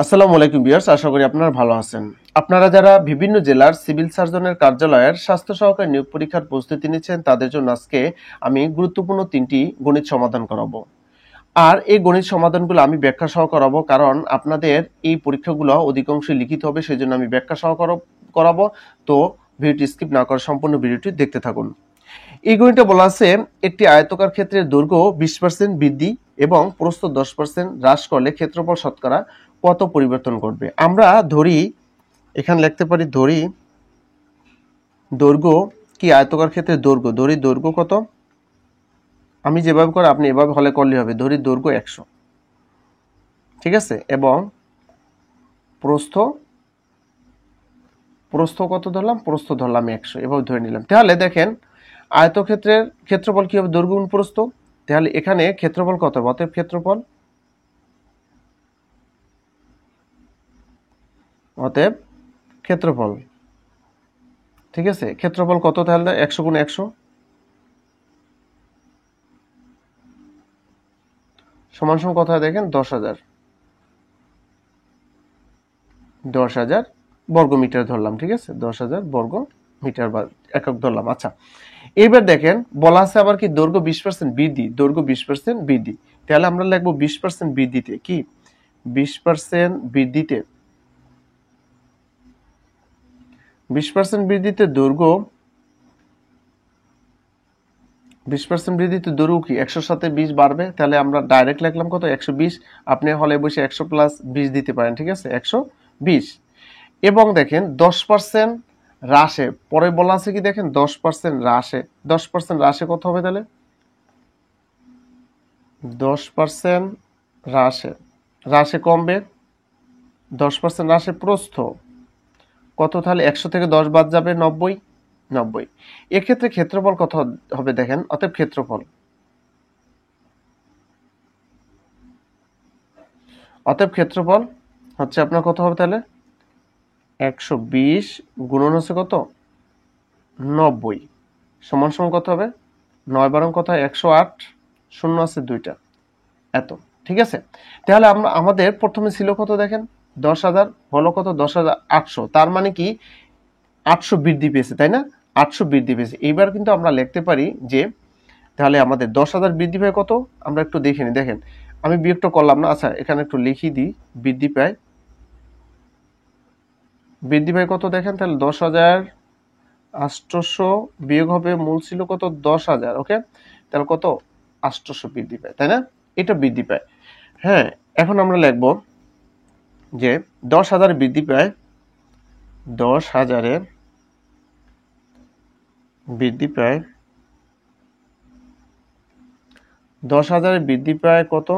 আসসালামু আলাইকুম ভিউয়ার্স, আশা করি আপনারা ভালো আছেন। আপনারা যারা বিভিন্ন জেলার সিভিল সার্জনের কার্যালয়ের স্বাস্থ্য সহকারী নিয়োগ পরীক্ষার প্রস্তুতি নিচ্ছেন তাদের জন্য আজকে আমি গুরুত্বপূর্ণ 3টি গণিত সমাধান করাবো। আর এই গণিত সমাধানগুলো আমি ব্যাখ্যা সহ করাবো, কারণ আপনাদের এই পরীক্ষাগুলো অধিকাংশই লিখিত হবে, সেজন্য আমি ব্যাখ্যা সহ করাবো। তো ভিডিওটি স্কিপ না করে সম্পূর্ণ ভিডিওটি দেখতে থাকুন। এই গণিতে বলা আছে একটি আয়তকার ক্ষেত্রের দৈর্ঘ্য 20% বৃদ্ধি এবং প্রস্থ 10% হ্রাস করলে ক্ষেত্রফল শতকরা কত পরিবর্তন করবে। আমরা ধরি, এখানে লিখতে পারি, ধরি দৈর্ঘ্য কি আয়তকার ক্ষেত্রে দৈর্ঘ্য, ধরি দৈর্ঘ্য কত, আমি যেভাবে করে আপনি এভাবে হলে করলে হবে। ধরি দৈর্ঘ্য 100, ঠিক আছে, এবং প্রস্থ প্রস্থ কত ধরলাম, প্রস্থ ধরলাম 100, এভাবে ধরে নিলাম। তাহলে দেখেন আয়তক্ষেত্রের ক্ষেত্রফল কি হবে, দৈর্ঘ্য গুণ প্রস্থ। তাহলে এখানে ক্ষেত্রফল কত হবে, অতএব ক্ষেত্রফল, ঠিক আছে, ক্ষেত্রফল কত, তাহলে 100 গুণ 100 সমান সমান কত হয় দেখেন, 10,000 বর্গ মিটার ধরলাম, ঠিক আছে, 10,000 বর্গ মিটার বা একক ধরলাম। আচ্ছা, এবার দেখেন বলা আছে আবার কি, দৈর্ঘ্য 20% বৃদ্ধি, দৈর্ঘ্য 20% বৃদ্ধি। তাহলে আমরা লিখবো 20% বৃদ্ধিতে কি, 20% বৃদ্ধিতে 20% বৃদ্ধিতে দৈর্ঘ্য, 20% বৃদ্ধিতে দৈর্ঘ্য কি 100 সাথে 20 বাড়বে। তাহলে আমরা ডাইরেক্ট লিখলাম কত, 120। আপনি হলে বসে 100 প্লাস 20 দিতে পারেন, ঠিক আছে, 120। এবং দেখেন 10% হ্রাসে, পরে বলা আছে কি দেখেন 10% হ্রাসে, 10% হ্রাসে কত হবে, তাহলে 10% হ্রাসে কমবে, 10% হ্রাসে প্রস্থ কত, তাহলে 100 থেকে 10 বাদ যাবে 90। এক্ষেত্রে ক্ষেত্রফল কত হবে দেখেন, অতএব ক্ষেত্রফল হচ্ছে আপনার কত হবে, তাহলে 120 গুণন হচ্ছে কত, 90 সমান সমান কত হবে, 9 বারং কত হয় 108, শূন্য আছে 2টা, এত, ঠিক আছে। তাহলে আমরা আমাদের প্রথমে ছিল কত দেখেন 10,000, হলো কত 10,800, তার মানে কি 800 বৃদ্ধি পেয়েছে, তাই না, 800 বৃদ্ধি পেয়েছে। এইবার কিন্তু আমরা লিখতে পারি যে তাহলে আমাদের 10,000 বৃদ্ধি পায় কত, আমরা একটু দেখে নিই। দেখেন আমি বিয়োগটা করলাম না, আচ্ছা এখানে একটু লিখি দিই, বৃদ্ধি পায় কত দেখেন, তাহলে 10,800 বিয়োগ হবে মূল ছিল কত 10,000, ওকে, তাহলে কত 800 বৃদ্ধি পায়, তাই না, এটা বৃদ্ধি পায়। হ্যাঁ, এখন আমরা লিখব যে 10,000 বৃদ্ধি পায়, 10,000 বৃদ্ধি পায়, 10,000 বৃদ্ধি পায় কত,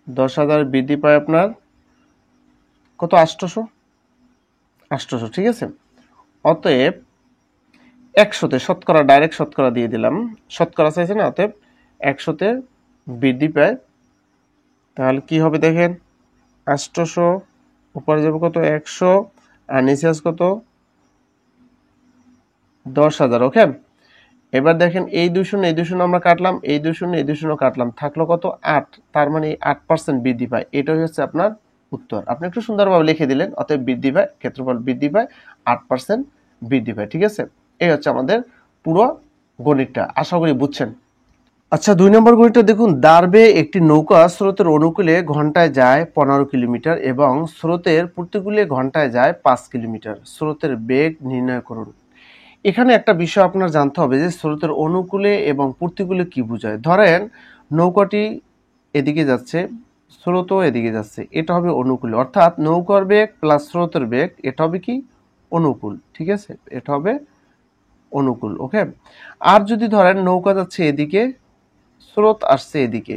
10,000 বৃদ্ধি পায় আপনার কত 800, ঠিক আছে। অতএব 100তে শতকরা, ডাইরেক্ট শতকরা দিয়ে দিলাম, শতকরা চাইছে না, অতএব 100তে বৃদ্ধি পায়, তাহলে কি হবে দেখেন 800 উপরে যাবে কত 100, আর নিচে আছে কত 10,000, ওকে। এবার দেখেন এই 2 শূন্য আমরা কাটলাম, এই 2 শূন্য কাটলাম, থাকলো কত 8, তার মানে 8% বৃদ্ধি পায়। এটাই হচ্ছে আপনার উত্তর। আপনি একটু সুন্দরভাবে লিখে দিলেন, অতএব বৃদ্ধি পায়, ক্ষেত্রফল বৃদ্ধি পায়, 8% বৃদ্ধি পায়, ঠিক আছে। এই হচ্ছে আমাদের পুরো গণিতটা, আশা করি বুঝছেন। আচ্ছা, 2 নম্বর গণিতটা দেখুন, দাঁড়বে একটি নৌকা স্রোতের অনুকূলে ঘন্টায় যায় 15 কিলোমিটার এবং স্রোতের প্রতিকূলে ঘন্টায় যায় 5 কিলোমিটার, স্রোতের বেগ নির্ণয় করুন। এখানে একটা বিষয় আপনার জানতে হবে যে স্রোতের অনুকূলে এবং প্রতিকূলে কি বোঝায়। ধরেন নৌকাটি এদিকে যাচ্ছে, স্রোতও এদিকে যাচ্ছে, এটা হবে অনুকূলে, অর্থাৎ নৌকার বেগ প্লাস স্রোতের বেগ, এটা হবে কি অনুকূল, ঠিক আছে, এটা হবে অনুকূল, ওকে। আর যদি ধরেন নৌকা যাচ্ছে এদিকে, স্রোত আসছে এদিকে,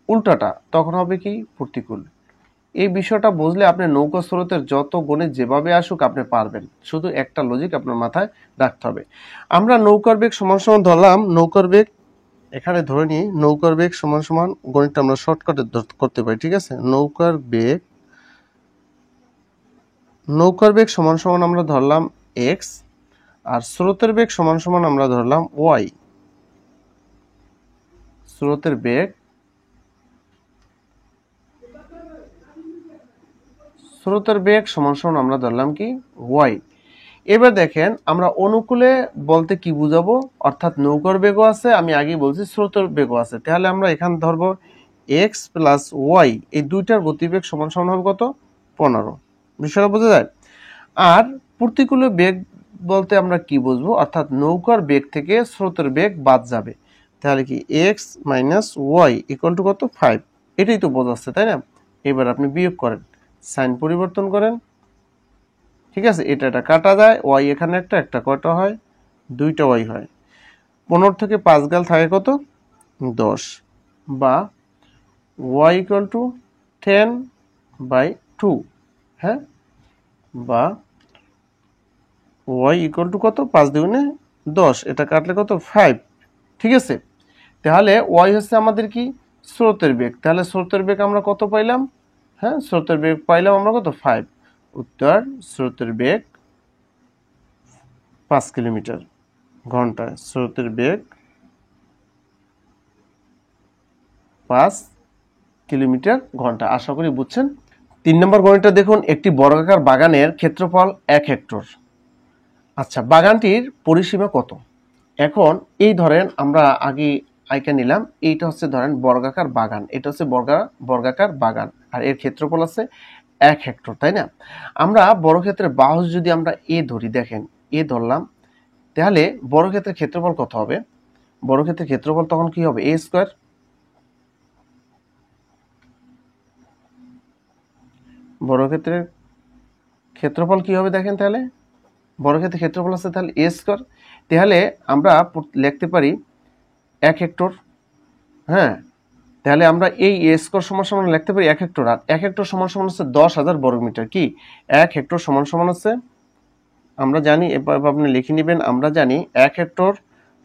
উল্টাটা, তখন হবে কি প্রতিকূল। এই বিষয়টা বুঝলে আপনি নৌকা স্রোতের যত গণিত যেভাবে আসুক আপনি পারবেন, শুধু একটা লজিক আপনার মাথায় রাখতে হবে। আমরা নৌকার বেগ সমান সমান ধরলাম, নৌকার বেগ এখানে ধরে নিই, নৌকার বেগ সমান সমান, গণিতটা আমরা শর্টকাটে করতে পারি, ঠিক আছে। নৌকার বেগ সমান সমান আমরা ধরলাম এক্স, আর স্রোতের বেগ সমান সমান আমরা ধরলাম ওয়াই। স্রোতের বেগ স্রোতের বেগ সমান সমান আমরা ধরলাম কি ওয়াই। এবার দেখেন আমরা অনুকূলে বলতে কি বুঝাবো, অর্থাৎ নৌকার বেগও আছে, আমি আগেই বলছি স্রোতের বেগও আছে, তাহলে আমরা এখানে ধরবো এক্স প্লাস ওয়াই, এই দুইটার গতিবেগ সমান সমান হবে কত 15। বিষয়টা বোঝা যায়। আর প্রতিকূলে বেগ বলতে আমরা কি বুঝবো, অর্থাৎ নৌকার বেগ থেকে স্রোতের বেগ বাদ যাবে, তাহলে কি X minus Y equal to কত 5, এটাই তো বোঝাচ্ছে তাই না। এবার আপনি বিয়োগ করেন, সাইন পরিবর্তন করেন, ঠিক আছে, এটা কাটা যায়, ওয়াই এখানে একটা কয়টা হয়, দুইটা ওয়াই হয়, 15 থেকে 5 গেল থাকে কত 10, বা ওয়াই ইকুয়াল টু 10/2, হ্যাঁ, বা ওয়াই ইকুয়াল টু কত 5 দুগুণে 10, এটা কাটলে কত 5, ঠিক আছে। তাহলে ওয়াই হচ্ছে আমাদের কি স্রোতের বেগ, তাহলে স্রোতের বেগ আমরা কত পাইলাম, হ্যাঁ স্রোতের বেগ পাইলাম আমরা কত 5। উত্তর স্রোতের বেগ 5 কিলোমিটার ঘন্টায়, স্রোতের বেগ 5 কিলোমিটার ঘন্টা। আশা করি বুঝছেন। 3 নম্বর গণিতটা দেখুন, একটি বর্গাকার বাগানের ক্ষেত্রফল 1 হেক্টর। আচ্ছা, বাগানটির পরিসীমা কত? এখন এই ধরেন আমরা আগে আইকা নিলাম, এইটা হচ্ছে ধরেন বর্গাকার বাগান, এটা হচ্ছে বর্গাকার বাগান, আর এর ক্ষেত্রফল আছে 1 হেক্টর, তাই না। আমরা বর্গক্ষেত্রের বাহু যদি আমরা এ ধরি, দেখেন এ ধরলাম, তাহলে বর্গক্ষেত্রের ক্ষেত্রফল কত হবে? বর্গক্ষেত্রের ক্ষেত্রফল তখন কি হবে, এ স্কয়ার। বর্গক্ষেত্রের ক্ষেত্রফল কি হবে দেখেন, তাহলে বর্গক্ষেত্রের ক্ষেত্রফল আছে তাহলে এ স্কয়ার, তাহলে আমরা লিখতে পারি 1 হেক্টর, হ্যাঁ, তাহলে আমরা এই এ স্কয়ার সমান সমান লিখতে পারি 1 হেক্টর, আর 1 হেক্টর সমান সমান হচ্ছে 10,000 বর্গমিটার। কি 1 হেক্টর সমান সমান হচ্ছে, আমরা জানি, এবার আপনি লিখে নেবেন, আমরা জানি 1 হেক্টর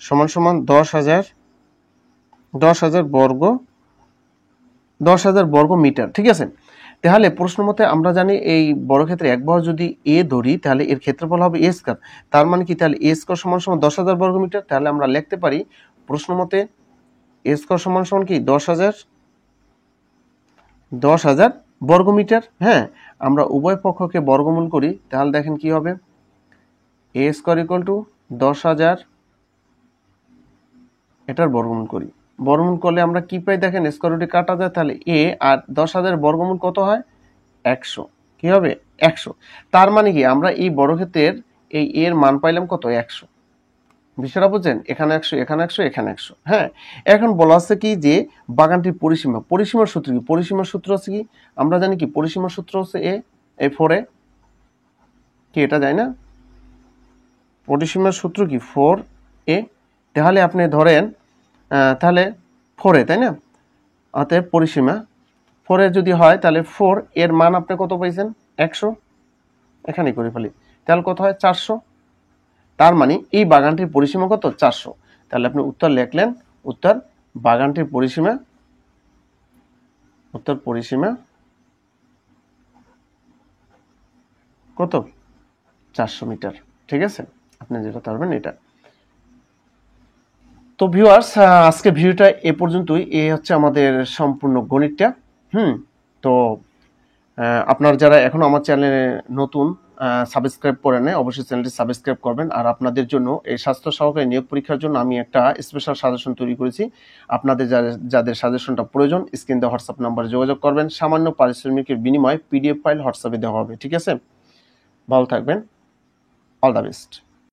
সমান সমান 10,000 বর্গ মিটার, ঠিক আছে। তাহলে প্রশ্ন মতে আমরা জানি এই বর্গক্ষেত্রে এক বাহু যদি এ ধরি, তাহলে এর ক্ষেত্রফল হবে এ স্কয়ার, তার মানে কি তাহলে এ স্কয়ার সমান সমান 10,000 বর্গ মিটার, তাহলে আমরা লিখতে পারি প্রশ্ন মতে এ স্কয়ার সমান সমান কি 10,000 বর্গ মিটার। হ্যাঁ, আমরা উভয় পক্ষকে বর্গমূল করি, তাহলে দেখেন কি হবে, এ স্কয়ার ইকুয়াল টু 10,000, এটার বর্গমূল করি, বর্গমূল করলে আমরা কি পাই দেখেন, স্কয়ার রুটে কাটা যায়, তাহলে এ আর 10,000 বর্গমূল কত হয় 100, কি হবে 100। তার মানে কি আমরা এই বর্গক্ষেত্রের এই এর মান পাইলাম কত 100। বিষয়টা বুঝছেন, এখানে 100, এখানে 100, এখানে 100। হ্যাঁ, এখন বলা আছে কি যে বাগানটির পরিসীমা, পরিসীমার সূত্র কি, পরিসীমার সূত্র হচ্ছে কি, আমরা জানি কি পরিসীমার সূত্র হচ্ছে এ 4 কি, এটা যায় না, পরিসীমার সূত্র কি 4a, তাহলে আপনি ধরেন তাহলে 4a, তাই না, অতএব পরিসীমা 4 যদি হয় তাহলে 4 এর মান আপনি কত পাইছেন 100, এখানে করে ফেলি, তাহলে কত হয় 400। তার মানে এই বাগানটির পরিসীমা কত 400, তাহলে আপনি উত্তর লিখলেন, উত্তর বাগানটির পরিসীমা, উত্তর পরিসীমা কত 400 মিটার, ঠিক আছে, আপনি যেটা পারবেন এটা। তো ভিউয়ার্স, আজকে ভিডিওটা এ পর্যন্তই, এই হচ্ছে আমাদের সম্পূর্ণ গণিতটা। তো আপনারা যারা এখনো আমার চ্যানেলে নতুন সাবস্ক্রাইব করে নেয়, অবশ্যই চ্যানেলটি সাবস্ক্রাইব করবেন। আর আপনাদের জন্য এই স্বাস্থ্য সহকারী নিয়োগ পরীক্ষার জন্য আমি একটা স্পেশাল সাজেশন তৈরি করেছি। আপনাদের যাদের সাজেশনটা প্রয়োজন, স্ক্রিন দেওয়া হোয়াটসঅ্যাপ নাম্বারে যোগাযোগ করবেন, সামান্য পারিশ্রমিকের বিনিময়ে পিডিএফ ফাইল হোয়াটসঅ্যাপে দেওয়া হবে, ঠিক আছে। ভালো থাকবেন, অল দ্য বেস্ট।